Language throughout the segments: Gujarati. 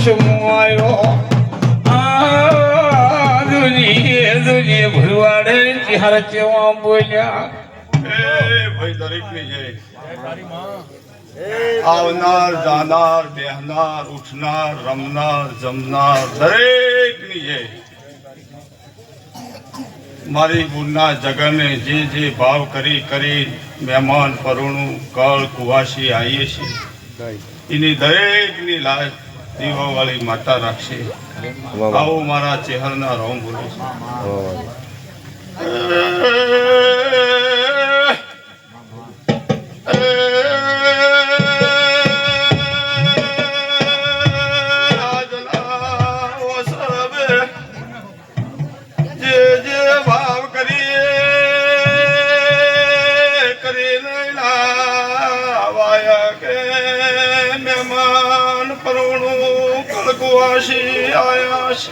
સમુઆયો આ દુનિયે ભરવાડે ચાર ચેવા બોલ્યા ભાઈ દરેક ની જય આવનાર જાનાર બેહનાર ઉઠનાર રમનાર જમનાર દરેક ની જય મારી ગુણના જગને જે જે ભાવ કરી કરી મહેમાન પરુણું કળ કુવાસી આવીએ છીએ એની દરેકની લાજ દીવાવાળી માતા રાખશે આવો મારા ચહેરના રોમ બોલે છે આયા છે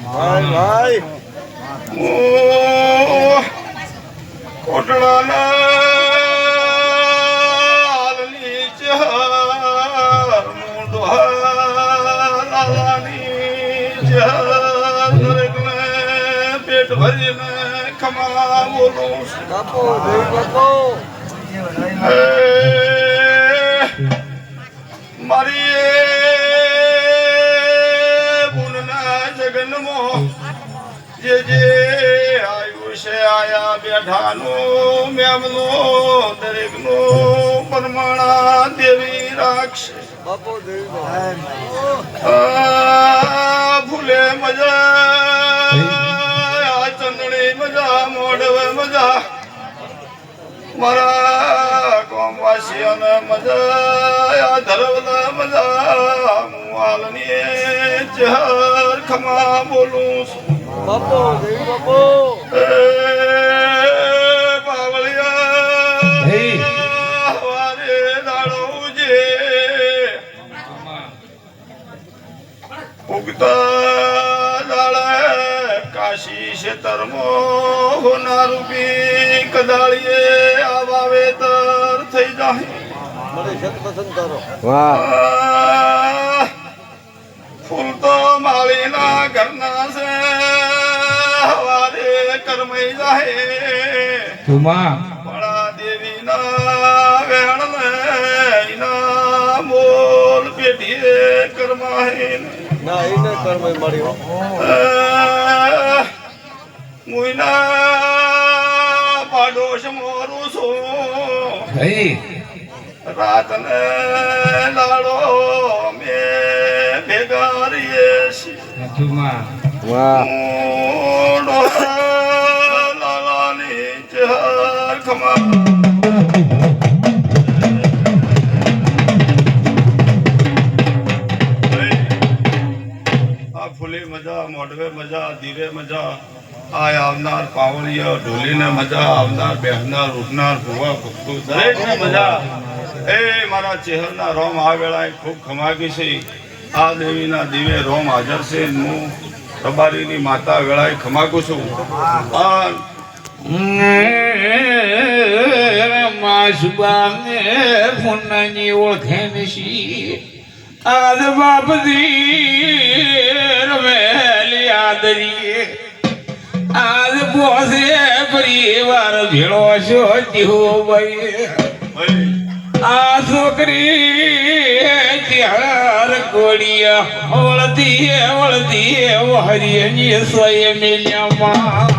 ભાઈ કોટડાના હાલની ચહર લાલાની ચહર દરેકને પેટ ભરીને ખમા બોલું બાપો મારી જે જે આયુષ્ય આયા બેઠાનું મેમનું દરેકનું પરમાણા દેવી રાખશે ફૂલે મજા આ ચંદણી મજા મોઢવે મજા મારા કોમવાસીઓને મજા આ ધરવને મજા હું હાલની ચહર ખમા બોલું છું બાપો દેવી બાપો બાવળિયા વારે દાડો ઉજે ઉગતા દાડે કાશી ક્ષેત્રમો હોનારૂપી કદાળીએ આ વાવેતર થઈ જાય મને સત પસંદ કરો વાહ ફૂલ તો માળીના ઘરના છે હવારે કરમઈ જાહે બડા દેવીના વેણને ઇના મોલ પેટીએ કરમાહે ના એને કરમઈ મળ્યો મુઈના પાડોશ મોરું છું રાતને લાડો મે ભેગારીએ છીએ લાલાની ચહર ખમા આ ફૂલી મજા મોઢવે મજા ધીરે મજા આ આવનાર પાવળીય ઢોલીને મજા આવનાર બેહનાર ઉઠનાર ભૂવા ભક્તો દરેકને મજા એ મારા ચહેરના રોમ આ વેળાએ ખૂબ ખમાગી છે આ દેવીના દિવે રોમ હાજર છે હું રબારીની માતા વેળાએ ખમાગું છું માસુબાને ફોનની ઓળખે નશી આદ બાપદી રવેલી આદરીએ આદ પોસે પરિવાર ભેળો છો જીવો ભાઈ આ છોકરી ત્યાર કોડિયા વળતી હરિયની સ્વયં મિલ્યામાં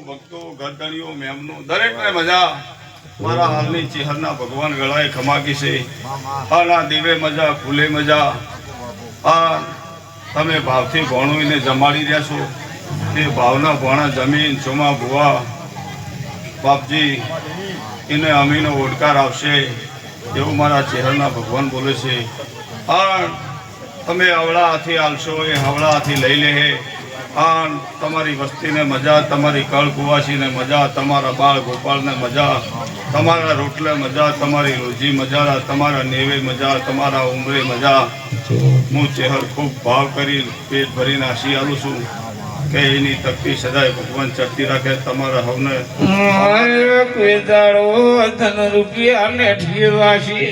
ભક્તો ગરદણીઓ મેમનું દરેકને મજા મારા હાલની ચહેરના ભગવાન ગળાએ ખમાકી છે આના દીવે મજા ફૂલે મજા આ તમે ભાવથી ભણોઈને જમાડી રહ્યા છો તે ભાવના ભણા જમીન ચોમા ભુવા બાપજી એને અમીનો ઓડકાર આવશે એવું મારા ચહેરના ભગવાન બોલે છે આ તમે અવળા હાથી આલશો એ હવળા હાથી લઈ લે આ તમારી વસ્તીને મજા તમારી કળ કુવાસીને મજા તમારા બાળ ગોપાળને મજા તમારા રોટલે મજા તમારી રોજી મજા તમારા નેવે મજા તમારા ઉમરે મજા હું ચહેર ખૂબ ભાવ કરી પેટ ભરીને આશી આલું છું કે એની તકતી સદાય ભગવાન ચડતી રાખે તમારા હવને કોઈ દાડો ધન રૂપિયા ને ઠીવાશી